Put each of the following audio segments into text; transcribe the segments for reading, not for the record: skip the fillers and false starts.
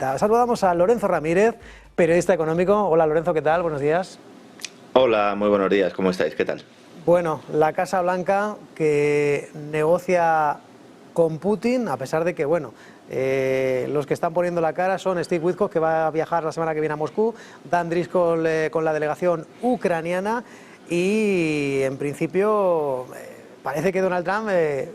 visita. Saludamos a Lorenzo Ramírez, periodista económico. Hola Lorenzo, ¿qué tal? Buenos días. Hola, muy buenos días, ¿cómo estáis? ¿Qué tal? Bueno, la Casa Blanca que negocia con Putin, a pesar de que, bueno, los que están poniendo la cara son Steve Witkoff, que va a viajar la semana que viene a Moscú, Dan Driscoll con la delegación ucraniana y, en principio, parece que Donald Trump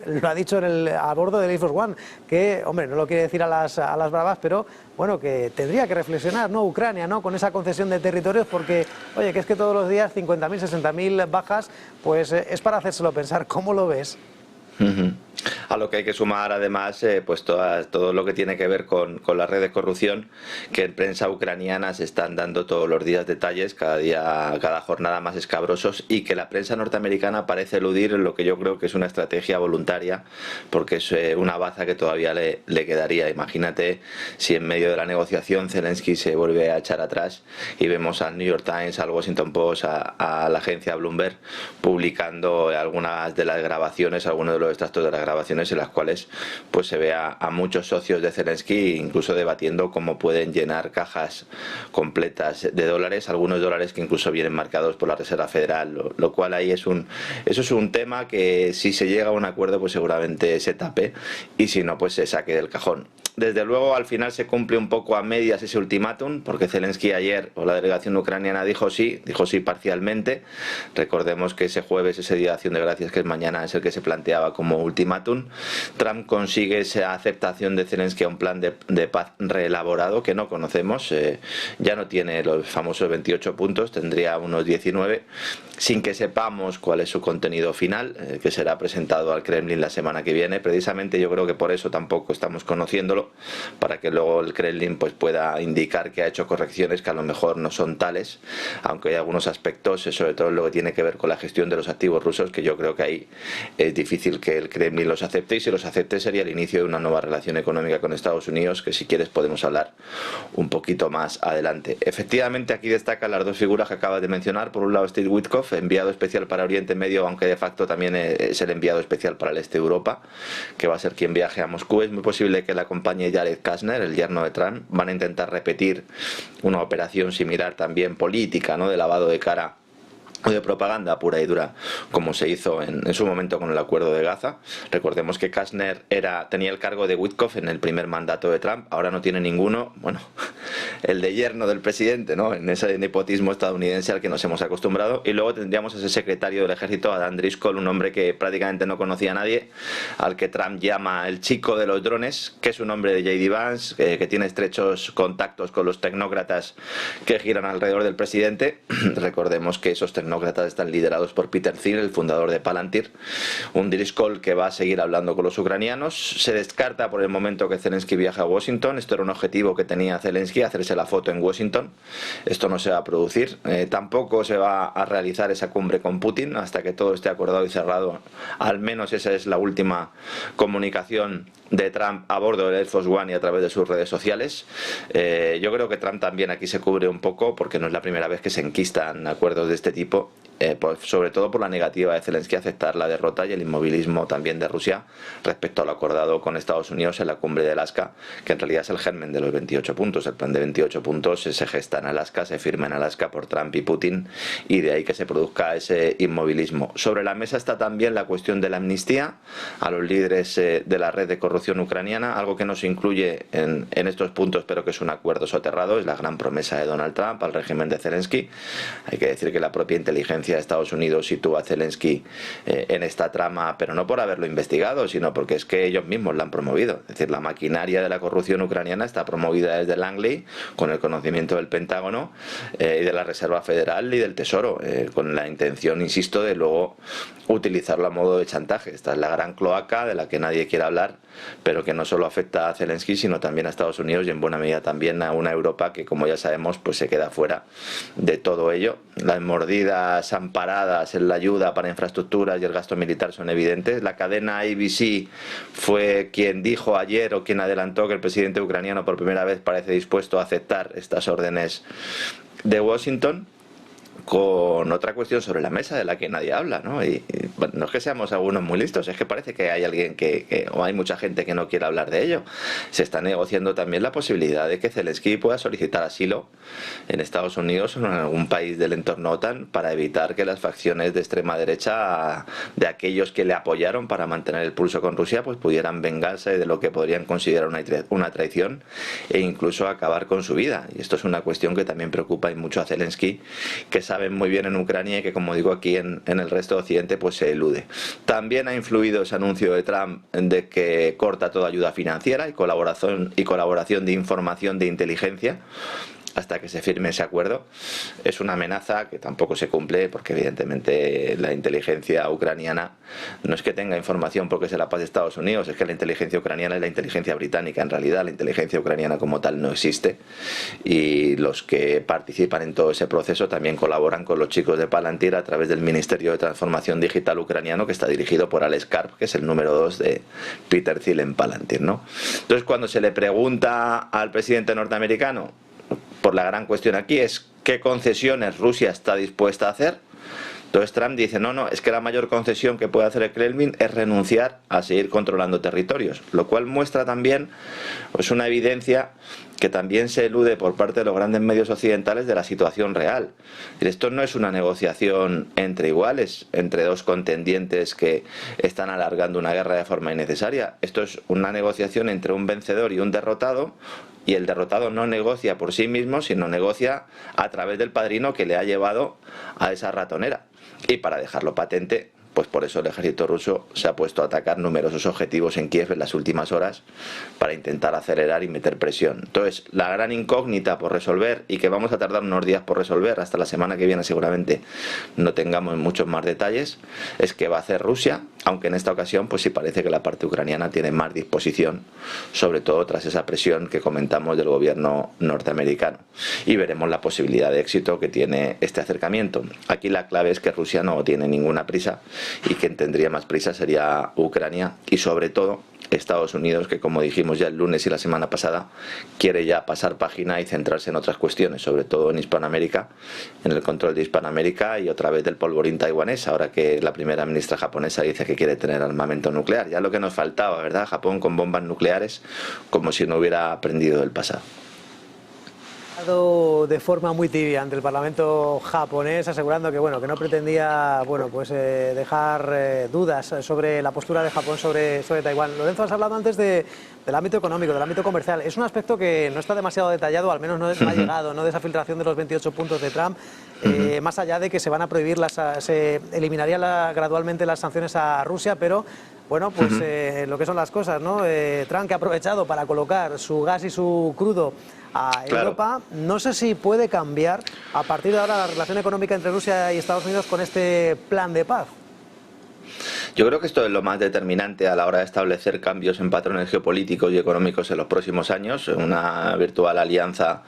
lo ha dicho a bordo del Air Force One, que, hombre, no lo quiere decir a las bravas, pero, bueno, que tendría que reflexionar, ¿no? Ucrania, ¿no? Con esa concesión de territorios, porque, oye, que es que todos los días 50.000, 60.000 bajas, pues es para hacérselo pensar. ¿Cómo lo ves? A lo que hay que sumar además pues todo lo que tiene que ver con la red de corrupción, que en prensa ucraniana se están dando todos los días detalles, cada jornada más escabrosos, y que la prensa norteamericana parece eludir lo que yo creo que es una estrategia voluntaria, porque es una baza que todavía le quedaría. Imagínate si en medio de la negociación Zelensky se vuelve a echar atrás y vemos al New York Times, al Washington Post, a la agencia Bloomberg publicando algunas de las grabaciones, algunos de los extractos de las grabaciones en las cuales pues se ve a muchos socios de Zelensky incluso debatiendo cómo pueden llenar cajas completas de dólares, algunos dólares que incluso vienen marcados por la Reserva Federal, lo cual ahí eso es un tema que si se llega a un acuerdo pues seguramente se tape, y si no pues se saque del cajón. Desde luego al final se cumple un poco a medias ese ultimátum, porque Zelensky ayer, o la delegación ucraniana, dijo sí parcialmente. Recordemos que ese jueves, ese día de Acción de Gracias, que es mañana, es el que se planteaba como ultimátum. Trump consigue esa aceptación de Zelensky a un plan de paz reelaborado que no conocemos. Ya no tiene los famosos 28 puntos, tendría unos 19, sin que sepamos cuál es su contenido final, que será presentado al Kremlin la semana que viene. Precisamente yo creo que por eso tampoco estamos conociéndolo, para que luego el Kremlin pues pueda indicar que ha hecho correcciones que a lo mejor no son tales, aunque hay algunos aspectos, sobre todo lo que tiene que ver con la gestión de los activos rusos, que yo creo que ahí es difícil que el Kremlin los acepte, y si los acepte sería el inicio de una nueva relación económica con Estados Unidos, que si quieres podemos hablar un poquito más adelante. Efectivamente aquí destacan las dos figuras que acabas de mencionar. Por un lado Steve Witkoff, enviado especial para Oriente Medio, aunque de facto también es el enviado especial para el este de Europa, que va a ser quien viaje a Moscú. Es muy posible que la acompañe Jared Kushner, el yerno de Trump. Van a intentar repetir una operación similar también política, ¿no?, de lavado de cara o de propaganda pura y dura, como se hizo en su momento con el acuerdo de Gaza. Recordemos que Kushner tenía el cargo de Witkoff en el primer mandato de Trump, ahora no tiene ninguno, bueno, el de yerno del presidente, ¿no?, en ese nepotismo estadounidense al que nos hemos acostumbrado. Y luego tendríamos a ese secretario del ejército, a Dan Driscoll, un hombre que prácticamente no conocía a nadie, al que Trump llama el chico de los drones, que es un hombre de J.D. Vance, que tiene estrechos contactos con los tecnócratas que giran alrededor del presidente. Recordemos que esos tecnócratas están liderados por Peter Thiel, el fundador de Palantir. Un Driscoll que va a seguir hablando con los ucranianos. Se descarta por el momento que Zelensky viaje a Washington. Esto era un objetivo que tenía Zelensky, hacerse la foto en Washington. Esto no se va a producir. Tampoco se va a realizar esa cumbre con Putin hasta que todo esté acordado y cerrado. Al menos esa es la última comunicación de Trump a bordo del Air Force One y a través de sus redes sociales. Yo creo que Trump también aquí se cubre un poco, porque no es la primera vez que se enquistan acuerdos de este tipo, sobre todo por la negativa de Zelensky a aceptar la derrota y el inmovilismo también de Rusia respecto a lo acordado con Estados Unidos en la cumbre de Alaska, que en realidad es el germen de los 28 puntos. El plan de 28 puntos se gesta en Alaska, se firma en Alaska por Trump y Putin, y de ahí que se produzca ese inmovilismo. Sobre la mesa está también la cuestión de la amnistía a los líderes de la red de corrupción ucraniana, algo que no se incluye en estos puntos, pero que es un acuerdo soterrado. Es la gran promesa de Donald Trump al régimen de Zelensky. Hay que decir que la propia inteligencia de Estados Unidos sitúa a Zelensky en esta trama, pero no por haberlo investigado, sino porque es que ellos mismos la han promovido. Es decir, la maquinaria de la corrupción ucraniana está promovida desde Langley, con el conocimiento del Pentágono y de la Reserva Federal y del Tesoro, con la intención, insisto, de luego utilizarlo a modo de chantaje. Esta es la gran cloaca de la que nadie quiere hablar, pero que no solo afecta a Zelensky, sino también a Estados Unidos y en buena medida también a una Europa que, como ya sabemos, pues se queda fuera de todo ello. Las mordidas amparadas en la ayuda para infraestructuras y el gasto militar son evidentes. La cadena ABC fue quien dijo ayer, o quien adelantó, que el presidente ucraniano por primera vez parece dispuesto a aceptar estas órdenes de Washington. con otra cuestión sobre la mesa de la que nadie habla, ¿no? Bueno, no es que seamos algunos muy listos, es que parece que hay alguien o hay mucha gente que no quiere hablar de ello. Se está negociando también la posibilidad de que Zelensky pueda solicitar asilo en Estados Unidos o en algún país del entorno OTAN para evitar que las facciones de extrema derecha de aquellos que le apoyaron para mantener el pulso con Rusia pues pudieran vengarse de lo que podrían considerar una traición e incluso acabar con su vida. Y esto es una cuestión que también preocupa y mucho a Zelensky, que saben muy bien en Ucrania y que, como digo, aquí en el resto de Occidente pues se elude. También ha influido ese anuncio de Trump de que corta toda ayuda financiera y colaboración de información de inteligencia hasta que se firme ese acuerdo. Es una amenaza que tampoco se cumple porque evidentemente la inteligencia ucraniana no es que tenga información porque se la pase Estados Unidos, es que la inteligencia ucraniana es la inteligencia británica. En realidad la inteligencia ucraniana como tal no existe, y los que participan en todo ese proceso también colaboran con los chicos de Palantir a través del Ministerio de Transformación Digital ucraniano, que está dirigido por Alex Karp, que es el número 2 de Peter Thiel en Palantir, ¿no? Entonces, cuando se le pregunta al presidente norteamericano por la gran cuestión aquí es qué concesiones Rusia está dispuesta a hacer, entonces Trump dice no, es que la mayor concesión que puede hacer el Kremlin es renunciar a seguir controlando territorios, lo cual muestra también pues una evidencia que también se elude por parte de los grandes medios occidentales de la situación real. Esto no es una negociación entre iguales, entre dos contendientes que están alargando una guerra de forma innecesaria. Esto es una negociación entre un vencedor y un derrotado, y el derrotado no negocia por sí mismo, sino negocia a través del padrino que le ha llevado a esa ratonera. Y para dejarlo patente, pues por eso el ejército ruso se ha puesto a atacar numerosos objetivos en Kiev en las últimas horas para intentar acelerar y meter presión. Entonces, la gran incógnita por resolver, y que vamos a tardar unos días por resolver, hasta la semana que viene seguramente no tengamos muchos más detalles, es qué va a hacer Rusia, aunque en esta ocasión pues sí parece que la parte ucraniana tiene más disposición, sobre todo tras esa presión que comentamos del gobierno norteamericano. Y veremos la posibilidad de éxito que tiene este acercamiento. Aquí la clave es que Rusia no tiene ninguna prisa, y quien tendría más prisa sería Ucrania y sobre todo Estados Unidos, que como dijimos ya el lunes y la semana pasada, quiere ya pasar página y centrarse en otras cuestiones, sobre todo en Hispanoamérica, en el control de Hispanoamérica y otra vez del polvorín taiwanés, ahora que la primera ministra japonesa dice que quiere tener armamento nuclear. Ya lo que nos faltaba, ¿verdad? Japón con bombas nucleares, como si no hubiera aprendido del pasado. De forma muy tibia ante el Parlamento japonés, asegurando que bueno, que no pretendía dejar dudas sobre la postura de Japón sobre Taiwán. Lorenzo, has hablado antes del ámbito económico, del ámbito comercial. Es un aspecto que no está demasiado detallado, al menos no ha llegado, ¿no?, de esa filtración de los 28 puntos de Trump, más allá de que se van a prohibir, se eliminarían gradualmente las sanciones a Rusia, pero bueno, pues lo que son las cosas, ¿no? Trump, que ha aprovechado para colocar su gas y su crudo a Europa, no sé si puede cambiar a partir de ahora la relación económica entre Rusia y Estados Unidos con este plan de paz. Yo creo que esto es lo más determinante a la hora de establecer cambios en patrones geopolíticos y económicos en los próximos años, una virtual alianza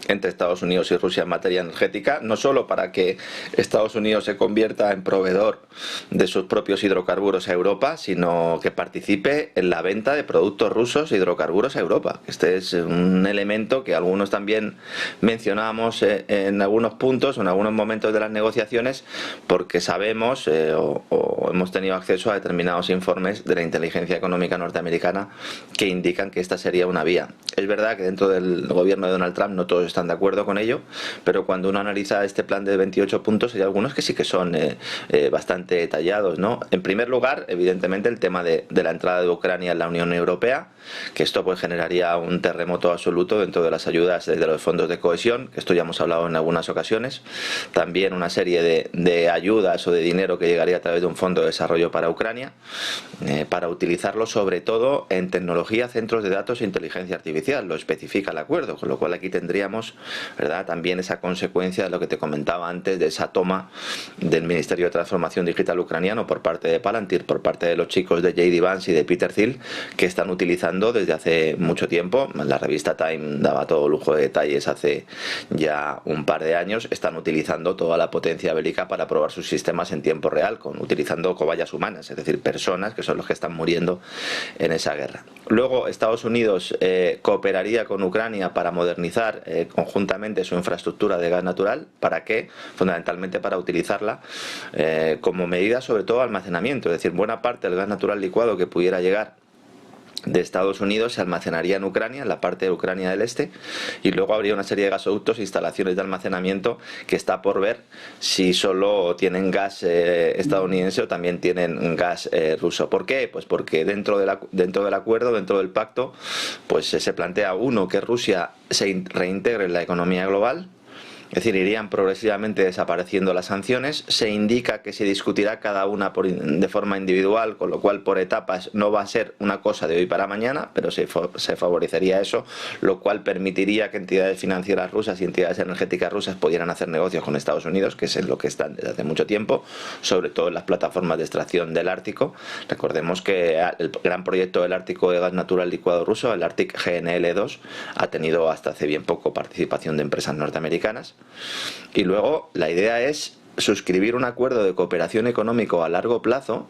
entre Estados Unidos y Rusia en materia energética, no solo para que Estados Unidos se convierta en proveedor de sus propios hidrocarburos a Europa, sino que participe en la venta de productos rusos e hidrocarburos a Europa. Este es un elemento que algunos también mencionábamos en algunos puntos o en algunos momentos de las negociaciones, porque sabemos o hemos tenido acceso a determinados informes de la inteligencia económica norteamericana que indican que esta sería una vía. Es verdad que dentro del gobierno de Donald Trump no todos están de acuerdo con ello, pero cuando uno analiza este plan de 28 puntos hay algunos que sí que son bastante detallados, ¿no? En primer lugar, evidentemente, el tema de la entrada de Ucrania en la Unión Europea, que esto pues generaría un terremoto absoluto dentro de las ayudas de los fondos de cohesión, que esto ya hemos hablado en algunas ocasiones. También una serie de ayudas o de dinero que llegaría a través de un fondo de desarrollo para Ucrania, para utilizarlo sobre todo en tecnología, centros de datos e inteligencia artificial. Lo especifica el acuerdo, con lo cual aquí tendríamos, ¿verdad?, también esa consecuencia de lo que te comentaba antes, de esa toma del Ministerio de Transformación Digital ucraniano por parte de Palantir, por parte de los chicos de J.D. Vance y de Peter Thiel, que están utilizando desde hace mucho tiempo. La revista Time daba todo lujo de detalles hace ya un par de años. Están utilizando toda la potencia bélica para probar sus sistemas en tiempo real, utilizando cobayas humanas. ucranianas, es decir, personas que son los que están muriendo en esa guerra. Luego Estados Unidos cooperaría con Ucrania para modernizar conjuntamente su infraestructura de gas natural. ¿Para qué? Fundamentalmente para utilizarla como medida sobre todo de almacenamiento, es decir, buena parte del gas natural licuado que pudiera llegar de Estados Unidos se almacenaría en Ucrania, en la parte de Ucrania del Este, y luego habría una serie de gasoductos e instalaciones de almacenamiento que está por ver si solo tienen gas estadounidense o también tienen gas ruso. ¿Por qué? Pues porque dentro del acuerdo, dentro del pacto, pues se plantea, uno, que Rusia se reintegre en la economía global. Es decir, irían progresivamente desapareciendo las sanciones. Se indica que se discutirá cada una de forma individual, con lo cual por etapas no va a ser una cosa de hoy para mañana, pero se favorecería eso, lo cual permitiría que entidades financieras rusas y entidades energéticas rusas pudieran hacer negocios con Estados Unidos, que es en lo que están desde hace mucho tiempo, sobre todo en las plataformas de extracción del Ártico. Recordemos que el gran proyecto del Ártico de gas natural licuado ruso, el Arctic GNL2, ha tenido hasta hace bien poco participación de empresas norteamericanas. Y luego la idea es suscribir un acuerdo de cooperación económico a largo plazo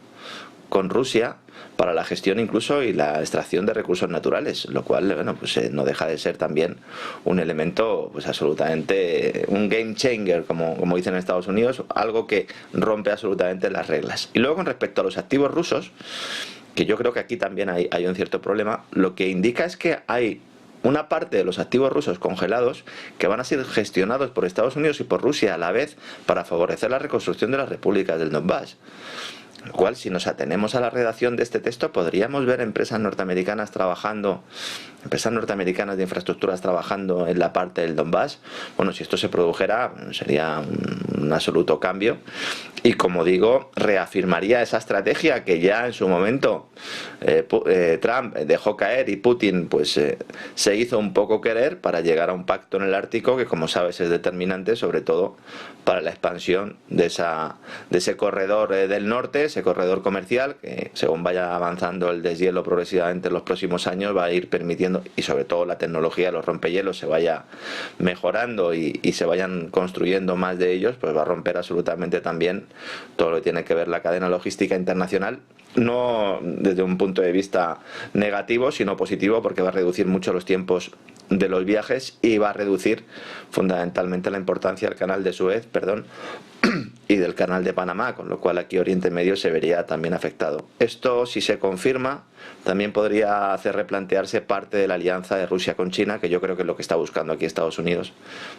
con Rusia para la gestión incluso y la extracción de recursos naturales, lo cual, bueno, pues no deja de ser también un elemento pues absolutamente un game changer, como dicen en Estados Unidos, algo que rompe absolutamente las reglas. Y luego con respecto a los activos rusos, que yo creo que aquí también hay un cierto problema, lo que indica es que hay una parte de los activos rusos congelados que van a ser gestionados por Estados Unidos y por Rusia a la vez para favorecer la reconstrucción de las repúblicas del Donbass. Lo cual, si nos atenemos a la redacción de este texto, podríamos ver empresas norteamericanas de infraestructuras trabajando en la parte del Donbass. Bueno, si esto se produjera, sería un absoluto cambio. Y como digo, reafirmaría esa estrategia que ya en su momento Trump dejó caer y Putin pues se hizo un poco querer para llegar a un pacto en el Ártico que, como sabes, es determinante sobre todo para la expansión de ese corredor del norte, ese corredor comercial que, según vaya avanzando el deshielo progresivamente en los próximos años, va a ir permitiendo, y sobre todo la tecnología de los rompehielos se vaya mejorando y se vayan construyendo más de ellos, pues va a romper absolutamente también todo lo que tiene que ver la cadena logística internacional, no desde un punto de vista negativo, sino positivo, porque va a reducir mucho los tiempos de los viajes y va a reducir fundamentalmente la importancia del canal de Suez, y del canal de Panamá, con lo cual aquí Oriente Medio se vería también afectado. Esto, si se confirma, también podría hacer replantearse parte de la alianza de Rusia con China, que yo creo que es lo que está buscando aquí Estados Unidos,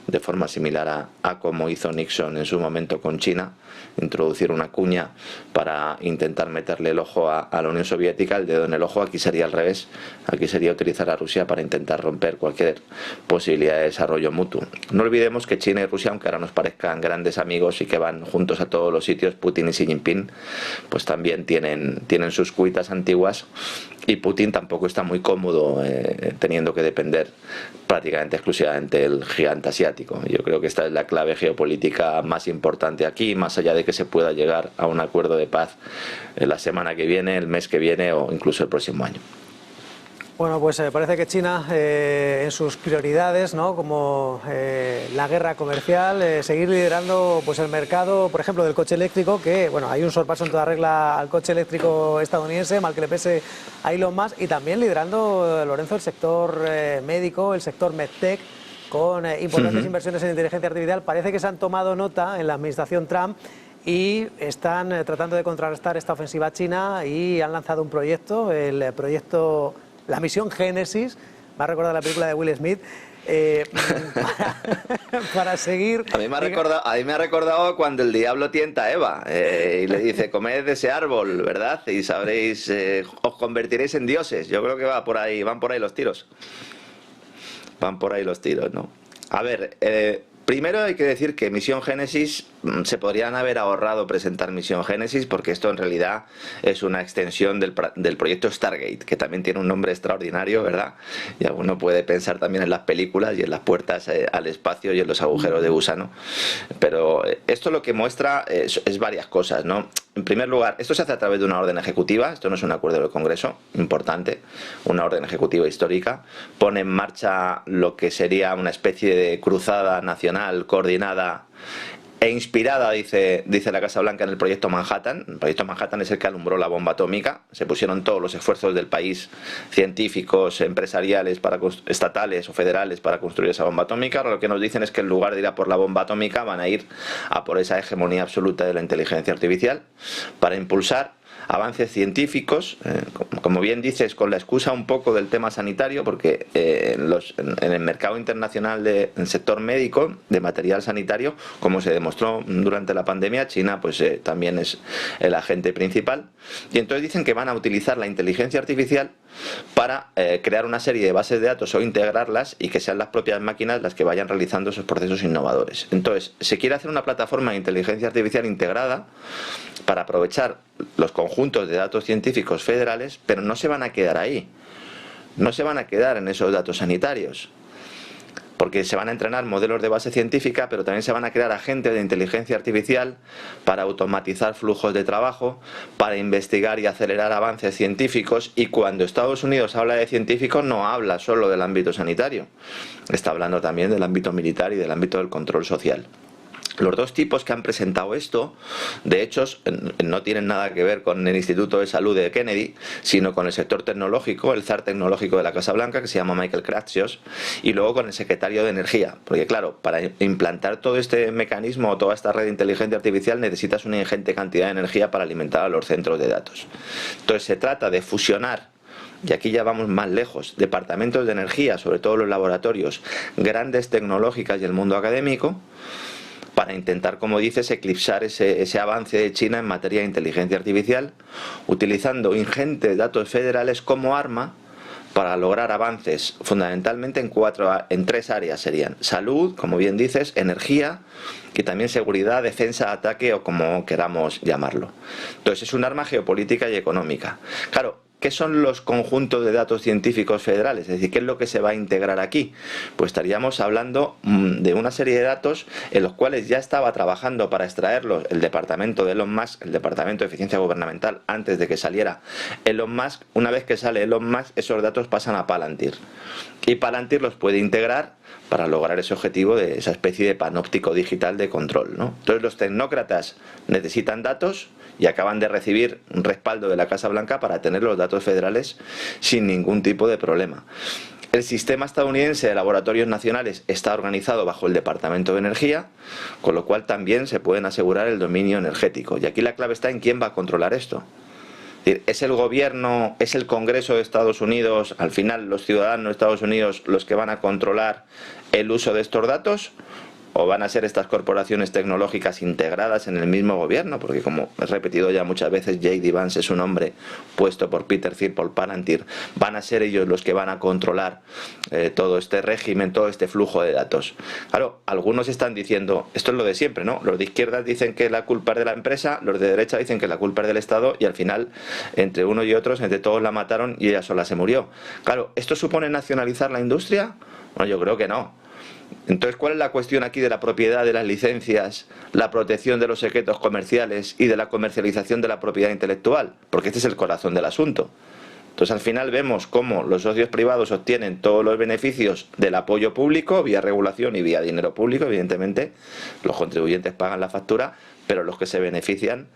de forma similar a como hizo Nixon en su momento con China, introducir una cuña para intentar meterle el ojo a la Unión Soviética, el dedo en el ojo. Aquí sería al revés, aquí sería utilizar a Rusia para intentar romper cualquier posibilidad de desarrollo mutuo. No olvidemos que China y Rusia, aunque ahora nos parezcan grandes amigos y que van juntos a todos los sitios, Putin y Xi Jinping pues también tienen sus cuitas antiguas, y Putin tampoco está muy cómodo teniendo que depender prácticamente exclusivamente del gigante asiático. Yo creo que esta es la clave geopolítica más importante aquí, más allá de que se pueda llegar a un acuerdo de paz la semana que viene, el mes que viene o incluso el próximo año. Bueno, pues parece que China, en sus prioridades, ¿no?, como la guerra comercial, seguir liderando pues el mercado, por ejemplo, del coche eléctrico, que bueno, hay un sorpaso en toda regla al coche eléctrico estadounidense, mal que le pese a Elon Musk, y también liderando, Lorenzo, el sector médico, el sector medtech, con importantes inversiones en inteligencia artificial. Parece que se han tomado nota en la administración Trump y están tratando de contrarrestar esta ofensiva china y han lanzado un proyecto, el proyecto... La misión Génesis, me ha recordado la película de Will Smith, para seguir... A mí me ha recordado cuando el diablo tienta a Eva y le dice, comed de ese árbol, ¿verdad? Y sabréis, os convertiréis en dioses. Yo creo que van por ahí los tiros. Van por ahí los tiros, ¿no? A ver, primero hay que decir que Misión Génesis, se podrían haber ahorrado presentar Misión Génesis, porque esto en realidad es una extensión del proyecto Stargate, que también tiene un nombre extraordinario, ¿verdad? Y alguno puede pensar también en las películas y en las puertas al espacio y en los agujeros de gusano. Pero esto lo que muestra es varias cosas, ¿no? En primer lugar, esto se hace a través de una orden ejecutiva, esto no es un acuerdo del Congreso, importante, una orden ejecutiva histórica, pone en marcha lo que sería una especie de cruzada nacional coordinada e inspirada, dice la Casa Blanca, en el proyecto Manhattan. El proyecto Manhattan es el que alumbró la bomba atómica. Se pusieron todos los esfuerzos del país, científicos, empresariales, estatales o federales, para construir esa bomba atómica. Ahora lo que nos dicen es que en lugar de ir a por la bomba atómica van a ir a por esa hegemonía absoluta de la inteligencia artificial para impulsar avances científicos, como bien dices, con la excusa un poco del tema sanitario, porque en el mercado internacional del sector médico, de material sanitario, como se demostró durante la pandemia, China pues también es el agente principal, y entonces dicen que van a utilizar la inteligencia artificial para crear una serie de bases de datos o integrarlas, y que sean las propias máquinas las que vayan realizando esos procesos innovadores. Entonces se quiere hacer una plataforma de inteligencia artificial integrada para aprovechar los conjuntos de datos científicos federales, pero no se van a quedar ahí, no se van a quedar en esos datos sanitarios, porque se van a entrenar modelos de base científica, pero también se van a crear agentes de inteligencia artificial para automatizar flujos de trabajo, para investigar y acelerar avances científicos. Y cuando Estados Unidos habla de científicos, no habla solo del ámbito sanitario, está hablando también del ámbito militar y del ámbito del control social. Los dos tipos que han presentado esto, de hecho, no tienen nada que ver con el Instituto de Salud de Kennedy, sino con el sector tecnológico, el zar tecnológico de la Casa Blanca, que se llama Michael Kratsios, y luego con el secretario de Energía. Porque claro, para implantar todo este mecanismo o toda esta red de inteligencia artificial necesitas una ingente cantidad de energía para alimentar a los centros de datos. Entonces se trata de fusionar, y aquí ya vamos más lejos, departamentos de energía, sobre todo los laboratorios, grandes tecnológicas y el mundo académico, para intentar, como dices, eclipsar ese avance de China en materia de inteligencia artificial, utilizando ingentes datos federales como arma para lograr avances fundamentalmente en tres áreas serían: salud, como bien dices, energía, y también seguridad, defensa, ataque, o como queramos llamarlo. Entonces es un arma geopolítica y económica. Claro, ¿qué son los conjuntos de datos científicos federales? Es decir, ¿qué es lo que se va a integrar aquí? Pues estaríamos hablando de una serie de datos en los cuales ya estaba trabajando para extraerlos el departamento de Elon Musk, el departamento de eficiencia gubernamental, antes de que saliera Elon Musk. Una vez que sale Elon Musk, esos datos pasan a Palantir, y Palantir los puede integrar para lograr ese objetivo de esa especie de panóptico digital de control, ¿no? Entonces los tecnócratas necesitan datos y acaban de recibir un respaldo de la Casa Blanca para tener los datos federales sin ningún tipo de problema. El sistema estadounidense de laboratorios nacionales está organizado bajo el Departamento de Energía, con lo cual también se pueden asegurar el dominio energético. Y aquí la clave está en quién va a controlar esto. ¿Es el gobierno, es el Congreso de Estados Unidos, al final los ciudadanos de Estados Unidos, los que van a controlar el uso de estos datos? ¿O van a ser estas corporaciones tecnológicas integradas en el mismo gobierno? Porque, como he repetido ya muchas veces, J.D. Vance es un hombre puesto por Peter Thiel, por Palantir. Van a ser ellos los que van a controlar todo este régimen, todo este flujo de datos. Claro, algunos están diciendo, esto es lo de siempre, ¿no? Los de izquierdas dicen que la culpa es de la empresa, los de derecha dicen que la culpa es del Estado, y al final, entre unos y otros, entre todos la mataron y ella sola se murió. Claro, ¿esto supone nacionalizar la industria? Bueno, yo creo que no. Entonces, ¿cuál es la cuestión aquí de la propiedad de las licencias, la protección de los secretos comerciales y de la comercialización de la propiedad intelectual? Porque este es el corazón del asunto. Entonces, al final vemos cómo los socios privados obtienen todos los beneficios del apoyo público, vía regulación y vía dinero público. Evidentemente, los contribuyentes pagan la factura, pero los que se benefician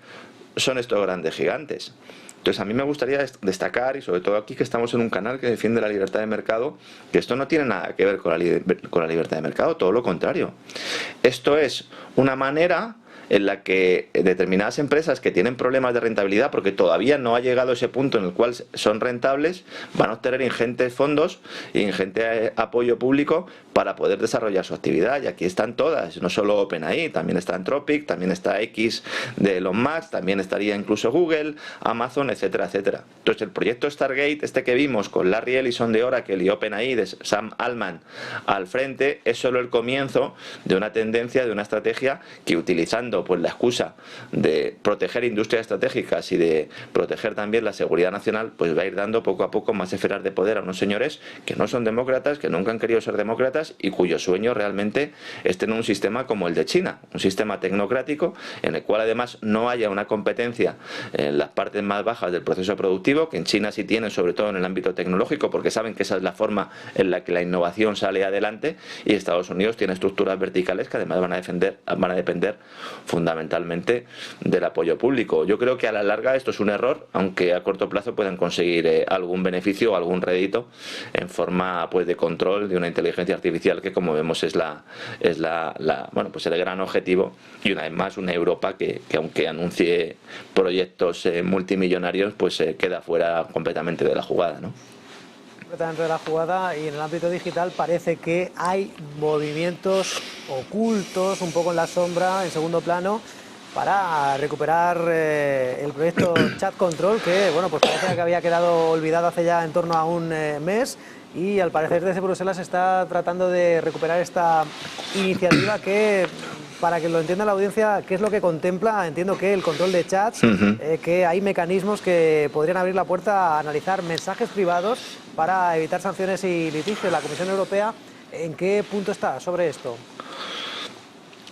son estos grandes gigantes. Entonces, a mí me gustaría destacar, y sobre todo aquí que estamos en un canal que defiende la libertad de mercado, que esto no tiene nada que ver con la libertad de mercado, todo lo contrario. Esto es una manera en la que determinadas empresas que tienen problemas de rentabilidad, porque todavía no ha llegado ese punto en el cual son rentables, van a obtener ingentes fondos e ingente apoyo público para poder desarrollar su actividad. Y aquí están todas, no solo OpenAI, también está Anthropic, también está X de Elon Musk, también estaría incluso Google, Amazon, etcétera, etcétera. Entonces, el proyecto Stargate, este que vimos con Larry Ellison de Oracle y OpenAI de Sam Altman al frente, es solo el comienzo de una tendencia, de una estrategia que, utilizando pues la excusa de proteger industrias estratégicas y de proteger también la seguridad nacional, pues va a ir dando poco a poco más esferas de poder a unos señores que no son demócratas, que nunca han querido ser demócratas tecnológicas y cuyo sueño realmente es tener un sistema como el de China, un sistema tecnocrático en el cual además no haya una competencia en las partes más bajas del proceso productivo, que en China sí tienen, sobre todo en el ámbito tecnológico, porque saben que esa es la forma en la que la innovación sale adelante, y Estados Unidos tiene estructuras verticales que además van a depender fundamentalmente del apoyo público. Yo creo que a la larga esto es un error, aunque a corto plazo puedan conseguir algún beneficio o algún rédito en forma pues de control de una inteligencia artificial que, como vemos, es bueno, pues el gran objetivo, y una vez más una Europa que aunque anuncie proyectos multimillonarios, pues queda fuera completamente de la jugada, ¿no? Completamente de la jugada. Y en el ámbito digital parece que hay movimientos ocultos, un poco en la sombra, en segundo plano, para recuperar el proyecto Chat Control, que bueno, pues parece que había quedado olvidado hace ya en torno a un mes, y al parecer desde Bruselas se está tratando de recuperar esta iniciativa que, para que lo entienda la audiencia, ¿qué es lo que contempla? Entiendo que el control de chats, que hay mecanismos que podrían abrir la puerta a analizar mensajes privados para evitar sanciones y litigios. La Comisión Europea, ¿en qué punto está sobre esto?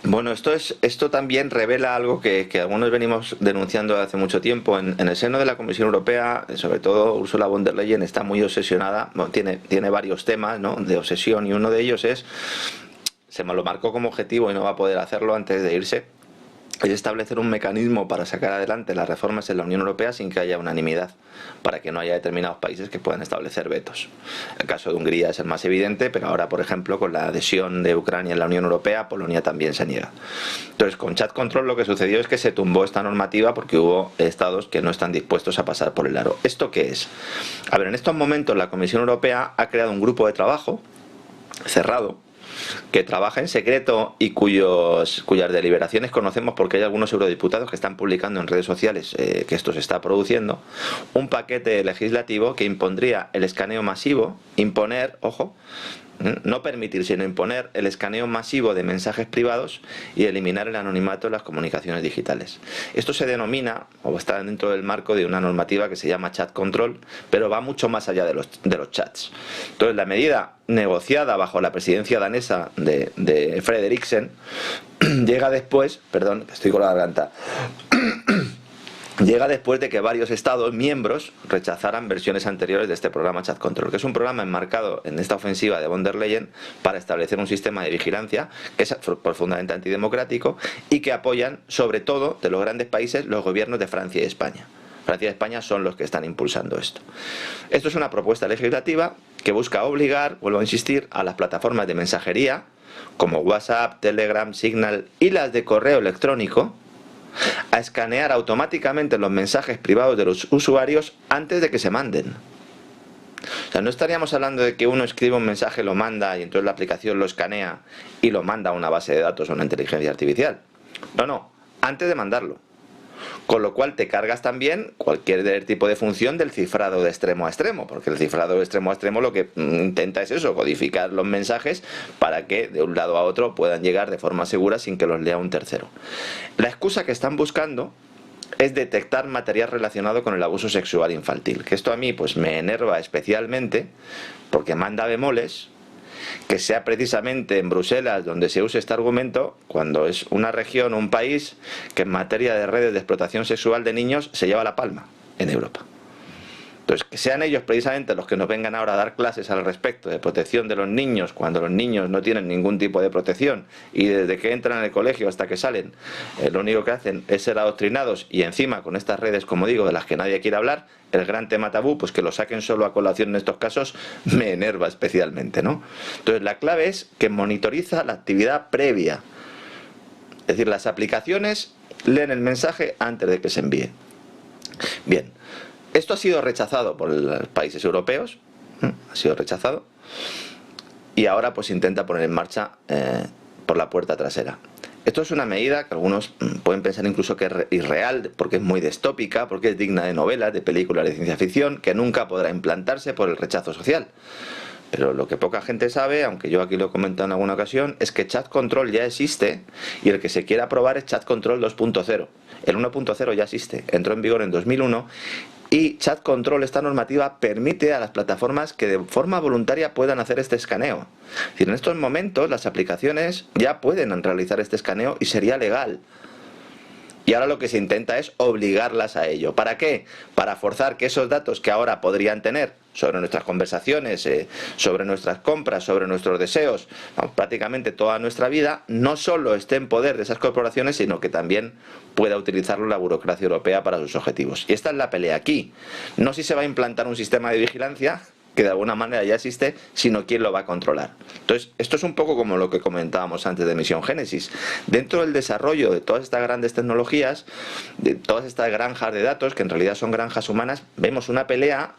Bueno, esto también revela algo que algunos venimos denunciando hace mucho tiempo. En el seno de la Comisión Europea, sobre todo Ursula von der Leyen está muy obsesionada, bueno, tiene varios temas, ¿no?, de obsesión, y uno de ellos se me lo marcó como objetivo y no va a poder hacerlo antes de irse, es establecer un mecanismo para sacar adelante las reformas en la Unión Europea sin que haya unanimidad, para que no haya determinados países que puedan establecer vetos. El caso de Hungría es el más evidente, pero ahora, por ejemplo, con la adhesión de Ucrania en la Unión Europea, Polonia también se niega. Entonces, con Chat Control lo que sucedió es que se tumbó esta normativa porque hubo estados que no están dispuestos a pasar por el aro. ¿Esto qué es? A ver, en estos momentos la Comisión Europea ha creado un grupo de trabajo cerrado, que trabaja en secreto y cuyas deliberaciones conocemos porque hay algunos eurodiputados que están publicando en redes sociales que esto se está produciendo, un paquete legislativo que impondría el escaneo masivo, no permitir, sino imponer el escaneo masivo de mensajes privados y eliminar el anonimato de las comunicaciones digitales. Esto se denomina, o está dentro del marco de una normativa que se llama Chat Control, pero va mucho más allá de los chats. Entonces, la medida negociada bajo la presidencia danesa de Frederiksen llega después, perdón, estoy con la garganta, llega después de que varios estados miembros rechazaran versiones anteriores de este programa Chat Control, que es un programa enmarcado en esta ofensiva de von der Leyen para establecer un sistema de vigilancia que es profundamente antidemocrático y que apoyan, sobre todo, de los grandes países, los gobiernos de Francia y España. Francia y España son los que están impulsando esto. Esto es una propuesta legislativa que busca obligar, vuelvo a insistir, a las plataformas de mensajería como WhatsApp, Telegram, Signal y las de correo electrónico a escanear automáticamente los mensajes privados de los usuarios antes de que se manden. O sea, no estaríamos hablando de que uno escribe un mensaje, lo manda y entonces la aplicación lo escanea y lo manda a una base de datos o una inteligencia artificial. No, antes de mandarlo. Con lo cual te cargas también cualquier tipo de función del cifrado de extremo a extremo, porque el cifrado de extremo a extremo lo que intenta es eso, codificar los mensajes para que de un lado a otro puedan llegar de forma segura sin que los lea un tercero. La excusa que están buscando es detectar material relacionado con el abuso sexual infantil, que esto a mí pues me enerva especialmente porque manda bemoles que sea precisamente en Bruselas donde se use este argumento, cuando es una región o un país que en materia de redes de explotación sexual de niños se lleva la palma en Europa. Entonces, que sean ellos precisamente los que nos vengan ahora a dar clases al respecto de protección de los niños, cuando los niños no tienen ningún tipo de protección y desde que entran en el colegio hasta que salen, lo único que hacen es ser adoctrinados, y encima con estas redes, como digo, de las que nadie quiere hablar, el gran tema tabú, pues que lo saquen solo a colación en estos casos, me enerva especialmente, ¿no? Entonces, la clave es que monitoriza la actividad previa. Es decir, las aplicaciones leen el mensaje antes de que se envíe. Bien. Esto ha sido rechazado por los países europeos, ha sido rechazado, y ahora pues intenta poner en marcha por la puerta trasera. Esto es una medida que algunos pueden pensar incluso que es irreal, porque es muy distópica, porque es digna de novelas, de películas de ciencia ficción, que nunca podrá implantarse por el rechazo social. Pero lo que poca gente sabe, aunque yo aquí lo he comentado en alguna ocasión, es que Chat Control ya existe y el que se quiera probar es Chat Control 2.0. El 1.0 ya existe, entró en vigor en 2001 Y Chat Control, esta normativa, permite a las plataformas que de forma voluntaria puedan hacer este escaneo. Es decir, en estos momentos las aplicaciones ya pueden realizar este escaneo y sería legal. Y ahora lo que se intenta es obligarlas a ello. ¿Para qué? Para forzar que esos datos que ahora podrían tener sobre nuestras conversaciones, sobre nuestras compras, sobre nuestros deseos, prácticamente toda nuestra vida, no solo esté en poder de esas corporaciones, sino que también pueda utilizarlo la burocracia europea para sus objetivos. Y esta es la pelea aquí. No si se va a implantar un sistema de vigilancia, que de alguna manera ya existe, sino quién lo va a controlar. Entonces, esto es un poco como lo que comentábamos antes de Misión Génesis. Dentro del desarrollo de todas estas grandes tecnologías, de todas estas granjas de datos, que en realidad son granjas humanas, vemos una pelea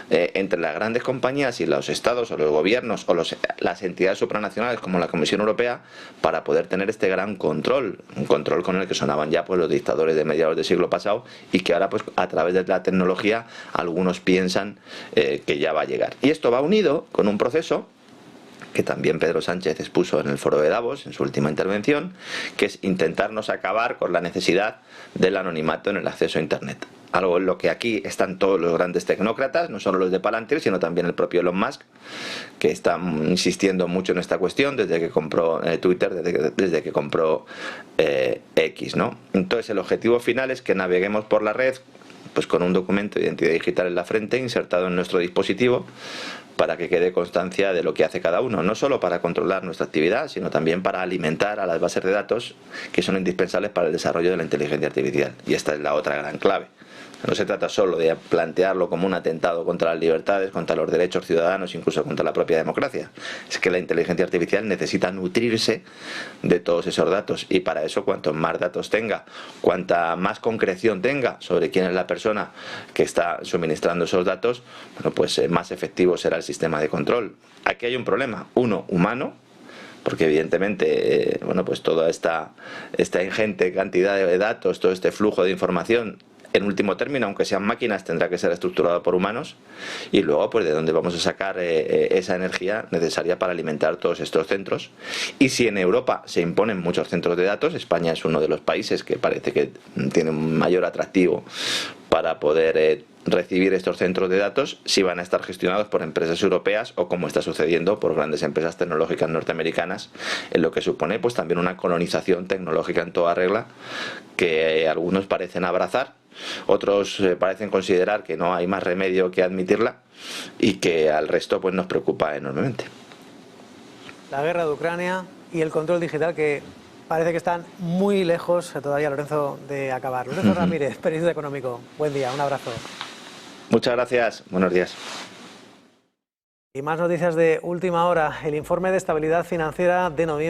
entre las grandes compañías y los estados o los gobiernos o las entidades supranacionales como la Comisión Europea para poder tener este gran control, un control con el que sonaban ya pues los dictadores de mediados del siglo pasado y que ahora pues a través de la tecnología algunos piensan que ya va a llegar. Y esto va unido con un proceso que también Pedro Sánchez expuso en el foro de Davos en su última intervención, que es intentarnos acabar con la necesidad del anonimato en el acceso a Internet. Algo en lo que aquí están todos los grandes tecnócratas, no solo los de Palantir, sino también el propio Elon Musk, que está insistiendo mucho en esta cuestión desde que compró Twitter, desde que compró X, ¿no? Entonces el objetivo final es que naveguemos por la red pues con un documento de identidad digital en la frente insertado en nuestro dispositivo para que quede constancia de lo que hace cada uno, no solo para controlar nuestra actividad, sino también para alimentar a las bases de datos que son indispensables para el desarrollo de la inteligencia artificial. Y esta es la otra gran clave. No se trata solo de plantearlo como un atentado contra las libertades, contra los derechos ciudadanos, incluso contra la propia democracia. Es que la inteligencia artificial necesita nutrirse de todos esos datos y para eso cuanto más datos tenga, cuanta más concreción tenga sobre quién es la persona que está suministrando esos datos, bueno, pues más efectivo será el sistema de control. Aquí hay un problema, uno humano, porque evidentemente bueno, pues toda esta ingente cantidad de datos, todo este flujo de información, en último término, aunque sean máquinas, tendrá que ser estructurado por humanos y luego pues de dónde vamos a sacar esa energía necesaria para alimentar todos estos centros. Y si en Europa se imponen muchos centros de datos, España es uno de los países que parece que tiene un mayor atractivo para poder recibir estos centros de datos, si van a estar gestionados por empresas europeas o como está sucediendo por grandes empresas tecnológicas norteamericanas, en lo que supone pues también una colonización tecnológica en toda regla que algunos parecen abrazar, otros parecen considerar que no hay más remedio que admitirla y que al resto pues nos preocupa enormemente. La guerra de Ucrania y el control digital que parece que están muy lejos todavía, Lorenzo, de acabar. Lorenzo Ramírez, periodista económico. Buen día, un abrazo. Muchas gracias, buenos días. Y más noticias de última hora. El informe de estabilidad financiera de noviembre